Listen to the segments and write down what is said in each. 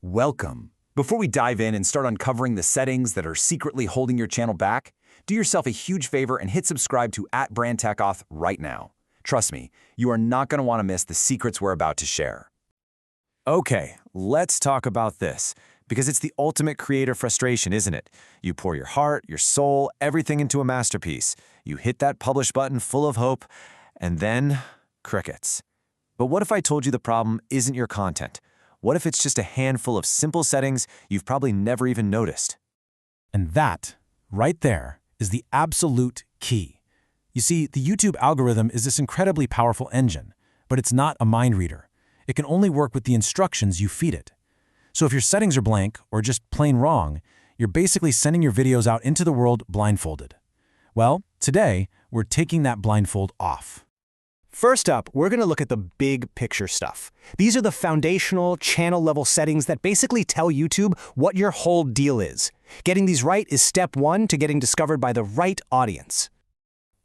Welcome. Before we dive in and start uncovering the settings that are secretly holding your channel back, do yourself a huge favor and hit subscribe to @BrandTechAuth right now. Trust me, you are not going to want to miss the secrets we're about to share. Okay, let's talk about this, because it's the ultimate creator frustration, isn't it? You pour your heart, your soul, everything into a masterpiece. You hit that publish button full of hope, and then crickets. But what if I told you the problem isn't your content? What if it's just a handful of simple settings you've probably never even noticed? And that, right there, is the absolute key. You see, the YouTube algorithm is this incredibly powerful engine, but it's not a mind reader. It can only work with the instructions you feed it. So if your settings are blank or just plain wrong, you're basically sending your videos out into the world blindfolded. Well, today, we're taking that blindfold off. First up, we're going to look at the big picture stuff. These are the foundational channel-level settings that basically tell YouTube what your whole deal is. Getting these right is step one to getting discovered by the right audience.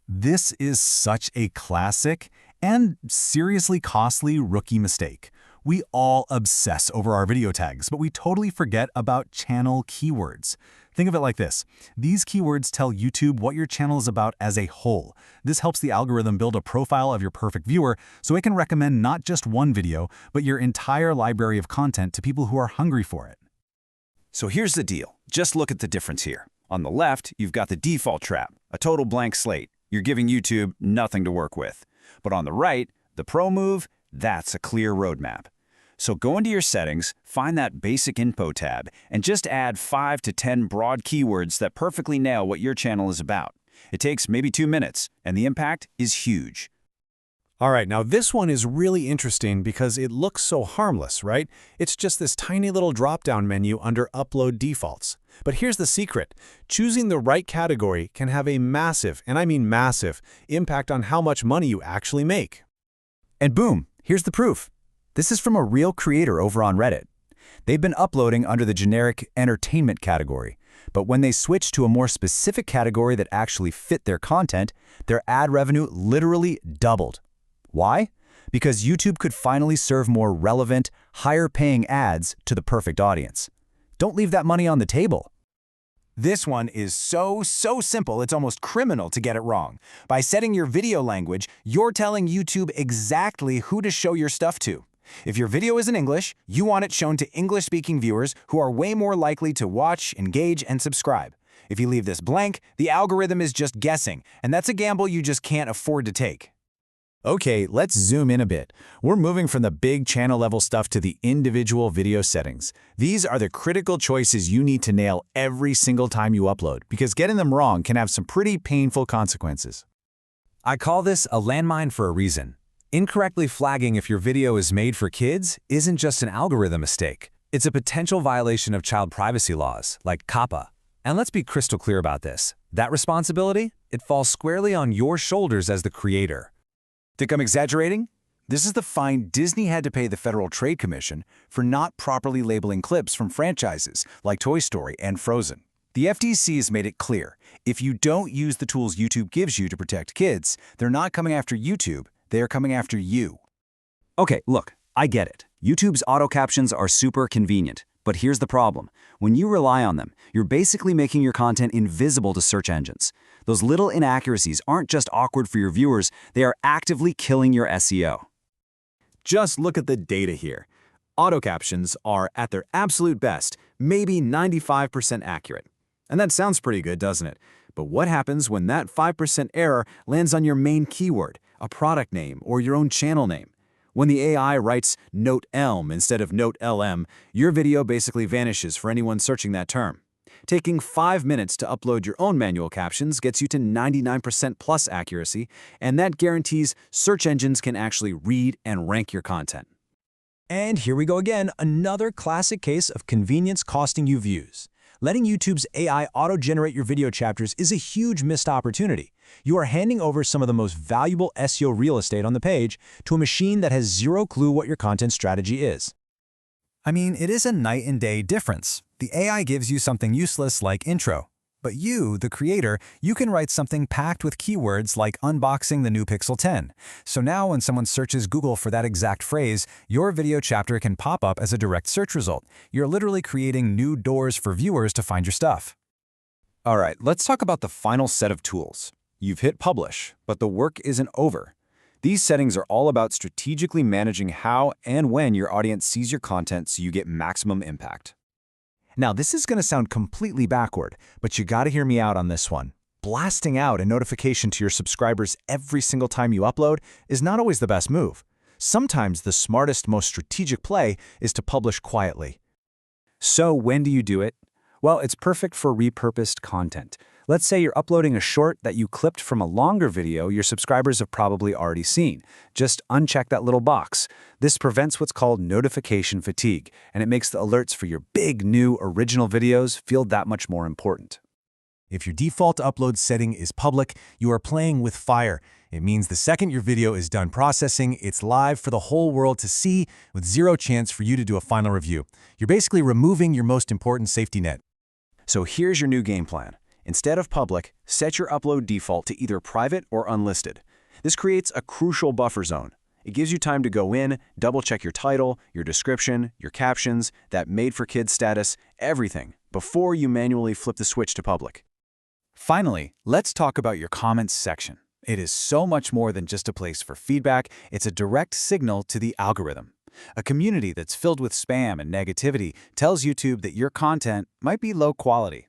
This is such a classic and seriously costly rookie mistake. We all obsess over our video tags, but we totally forget about channel keywords. Think of it like this. These keywords tell YouTube what your channel is about as a whole. This helps the algorithm build a profile of your perfect viewer so it can recommend not just one video, but your entire library of content to people who are hungry for it. So here's the deal. Just look at the difference here. On the left, you've got the default trap, a total blank slate. You're giving YouTube nothing to work with. But on the right, the pro move, that's a clear roadmap. So go into your settings, find that basic info tab, and just add 5 to 10 broad keywords that perfectly nail what your channel is about. It takes maybe 2 minutes, and the impact is huge. All right, now this one is really interesting because it looks so harmless, right? It's just this tiny little drop-down menu under Upload Defaults. But here's the secret. Choosing the right category can have a massive, and I mean massive, impact on how much money you actually make. And boom, here's the proof. This is from a real creator over on Reddit. They've been uploading under the generic entertainment category, but when they switched to a more specific category that actually fit their content, their ad revenue literally doubled. Why? Because YouTube could finally serve more relevant, higher-paying ads to the perfect audience. Don't leave that money on the table. This one is so simple, it's almost criminal to get it wrong. By setting your video language, you're telling YouTube exactly who to show your stuff to. If your video is in English, you want it shown to English-speaking viewers who are way more likely to watch, engage, and subscribe. If you leave this blank, the algorithm is just guessing, and that's a gamble you just can't afford to take. Okay, let's zoom in a bit. We're moving from the big channel-level stuff to the individual video settings. These are the critical choices you need to nail every single time you upload, because getting them wrong can have some pretty painful consequences. I call this a landmine for a reason. Incorrectly flagging if your video is made for kids isn't just an algorithm mistake. It's a potential violation of child privacy laws, like COPPA. And let's be crystal clear about this. That responsibility, it falls squarely on your shoulders as the creator. Think I'm exaggerating? This is the fine Disney had to pay the Federal Trade Commission for not properly labeling clips from franchises like Toy Story and Frozen. The FTC has made it clear, if you don't use the tools YouTube gives you to protect kids, they're not coming after YouTube, they are coming after you. Okay, look, I get it. YouTube's auto captions are super convenient, but here's the problem. When you rely on them, you're basically making your content invisible to search engines. Those little inaccuracies aren't just awkward for your viewers, they are actively killing your SEO. Just look at the data here. Auto captions are, at their absolute best, maybe 95% accurate. And that sounds pretty good, doesn't it? But what happens when that 5% error lands on your main keyword, a product name, or your own channel name? When the AI writes Note Elm instead of Note LM, your video basically vanishes for anyone searching that term. Taking 5 minutes to upload your own manual captions gets you to 99% plus accuracy, and that guarantees search engines can actually read and rank your content. And here we go again, another classic case of convenience costing you views. Letting YouTube's AI auto-generate your video chapters is a huge missed opportunity. You are handing over some of the most valuable SEO real estate on the page to a machine that has zero clue what your content strategy is. I mean, it is a night and day difference. The AI gives you something useless like intro. But you, the creator, you can write something packed with keywords like unboxing the new Pixel 10. So now when someone searches Google for that exact phrase, your video chapter can pop up as a direct search result. You're literally creating new doors for viewers to find your stuff. All right, let's talk about the final set of tools. You've hit publish, but the work isn't over. These settings are all about strategically managing how and when your audience sees your content so you get maximum impact. Now, this is going to sound completely backward, but you got to hear me out on this one. Blasting out a notification to your subscribers every single time you upload is not always the best move. Sometimes the smartest, most strategic play is to publish quietly. So when do you do it? Well, it's perfect for repurposed content. Let's say you're uploading a short that you clipped from a longer video your subscribers have probably already seen. Just uncheck that little box. This prevents what's called notification fatigue, and it makes the alerts for your big, new, original videos feel that much more important. If your default upload setting is public, you are playing with fire. It means the second your video is done processing, it's live for the whole world to see with zero chance for you to do a final review. You're basically removing your most important safety net. So here's your new game plan. Instead of public, set your upload default to either private or unlisted. This creates a crucial buffer zone. It gives you time to go in, double-check your title, your description, your captions, that made-for-kids status, everything, before you manually flip the switch to public. Finally, let's talk about your comments section. It is so much more than just a place for feedback. It's a direct signal to the algorithm. A community that's filled with spam and negativity tells YouTube that your content might be low quality.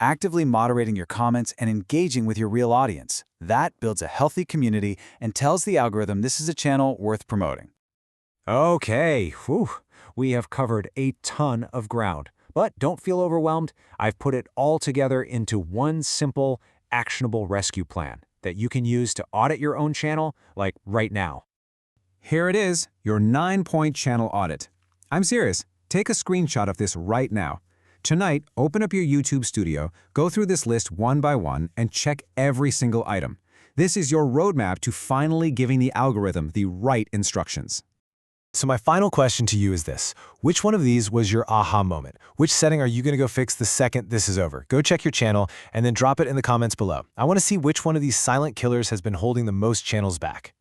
Actively moderating your comments and engaging with your real audience, that builds a healthy community and tells the algorithm this is a channel worth promoting. Okay, we have covered a ton of ground. But don't feel overwhelmed. I've put it all together into one simple, actionable rescue plan that you can use to audit your own channel, like right now. Here it is, your 9-point channel audit. I'm serious. Take a screenshot of this right now. Tonight, open up your YouTube studio, go through this list one by one, and check every single item. This is your roadmap to finally giving the algorithm the right instructions. So my final question to you is this. Which one of these was your aha moment? Which setting are you going to go fix the second this is over? Go check your channel and then drop it in the comments below. I want to see which one of these silent killers has been holding the most channels back.